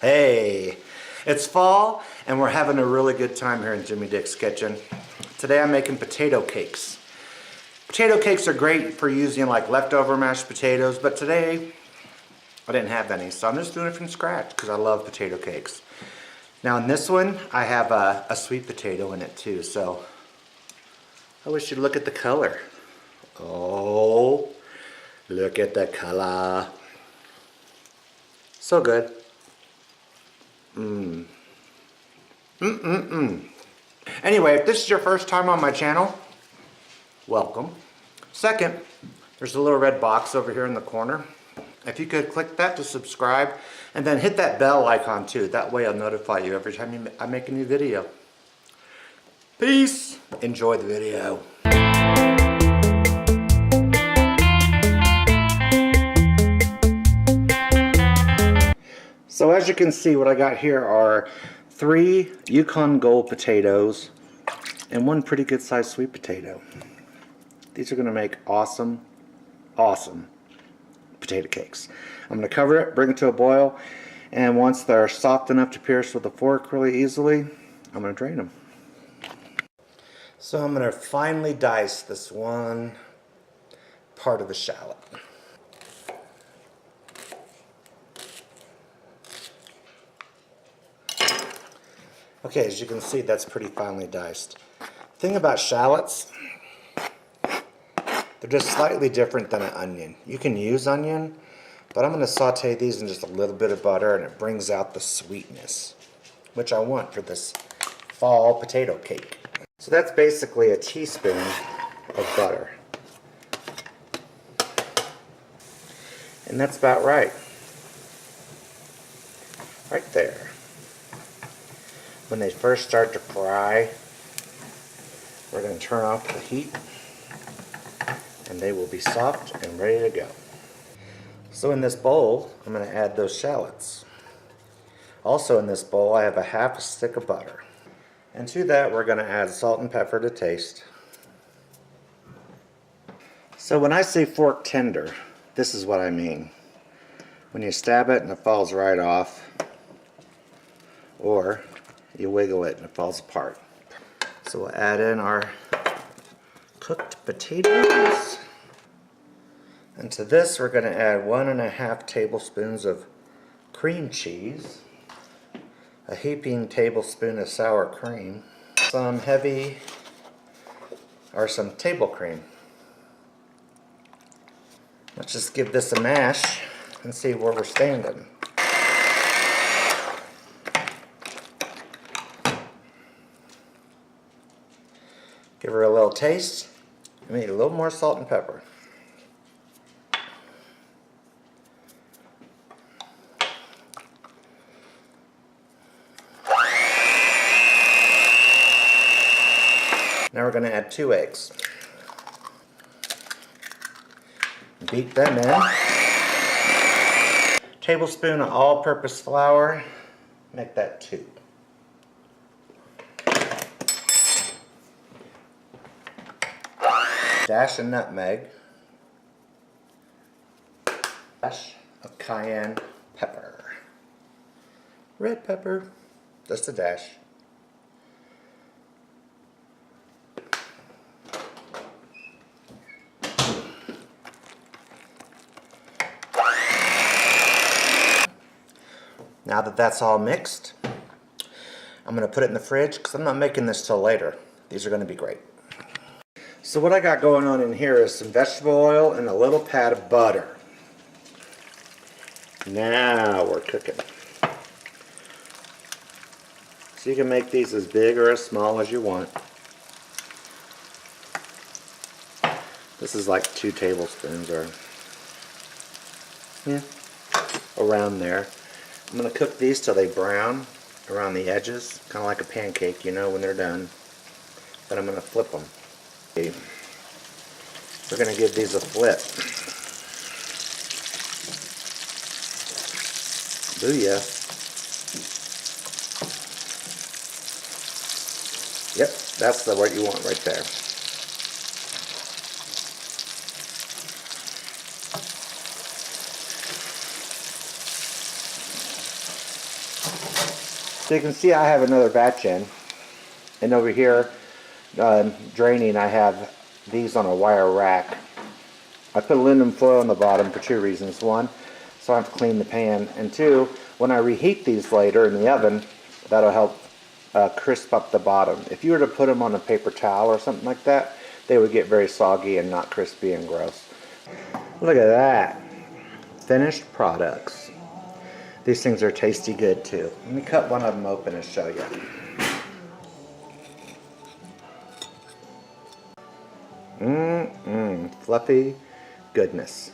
Hey, it's fall and we're having a really good time here in Jimmy Dick's kitchen. Today I'm making potato cakes. Potato cakes are great for using like leftover mashed potatoes, but today I didn't have any, so I'm just doing it from scratch because I love potato cakes. Now in this one, I have a sweet potato in it too, so I wish you'd look at the color. Oh, look at the color. So good. Anyway, if this is your first time on my channel, welcome. Second, there's a little red box over here in the corner. If you could click that to subscribe and then hit that bell icon too. That way I'll notify you every time I make a new video. Peace. Enjoy the video. So as you can see, what I got here are 3 Yukon Gold potatoes and 1 pretty good sized sweet potato. These are going to make awesome potato cakes. I'm going to cover it, bring it to a boil, and once they're soft enough to pierce with a fork really easily, I'm going to drain them. So I'm going to finely dice this one part of the shallot. Okay, as you can see, that's pretty finely diced. The thing about shallots, they're just slightly different than an onion. You can use onion, but I'm going to saute these in just a little bit of butter, and it brings out the sweetness, which I want for this fall potato cake. So that's basically a teaspoon of butter. And that's about right. Right there. When they first start to fry, we're going to turn off the heat and they will be soft and ready to go. So in this bowl, I'm going to add those shallots. Also in this bowl, I have a half a stick of butter. And to that, we're going to add salt and pepper to taste. So when I say fork tender, this is what I mean. When you stab it and it falls right off, or you wiggle it and it falls apart. So we'll add in our cooked potatoes. And to this we're going to add 1.5 tablespoons of cream cheese, a heaping tablespoon of sour cream, some table cream. Let's just give this a mash and see where we're standing. Give her a little taste. We need a little more salt and pepper. Now we're going to add 2 eggs. Beat them in. Tablespoon of all-purpose flour. Make that 2. Dash of nutmeg, dash of cayenne pepper, red pepper, just a dash. Now that that's all mixed, I'm going to put it in the fridge because I'm not making this till later. These are going to be great. So what I got going on in here is some vegetable oil and a little pat of butter. Now we're cooking. So you can make these as big or as small as you want. This is like 2 tablespoons or around there. I'm going to cook these till they brown around the edges, kind of like a pancake, you know, when they're done. Then I'm going to flip them. We're going to give these a flip. Booyah. Yep, that's what you want right there. So you can see I have another batch in. And over here, draining, I have these on a wire rack. I put aluminum foil on the bottom for two reasons. One, so I have to clean the pan. And two, when I reheat these later in the oven, that'll help crisp up the bottom. If you were to put them on a paper towel or something like that, they would get very soggy and not crispy and gross. Look at that. Finished products. These things are tasty good too. Let me cut one of them open and show you. Fluffy goodness.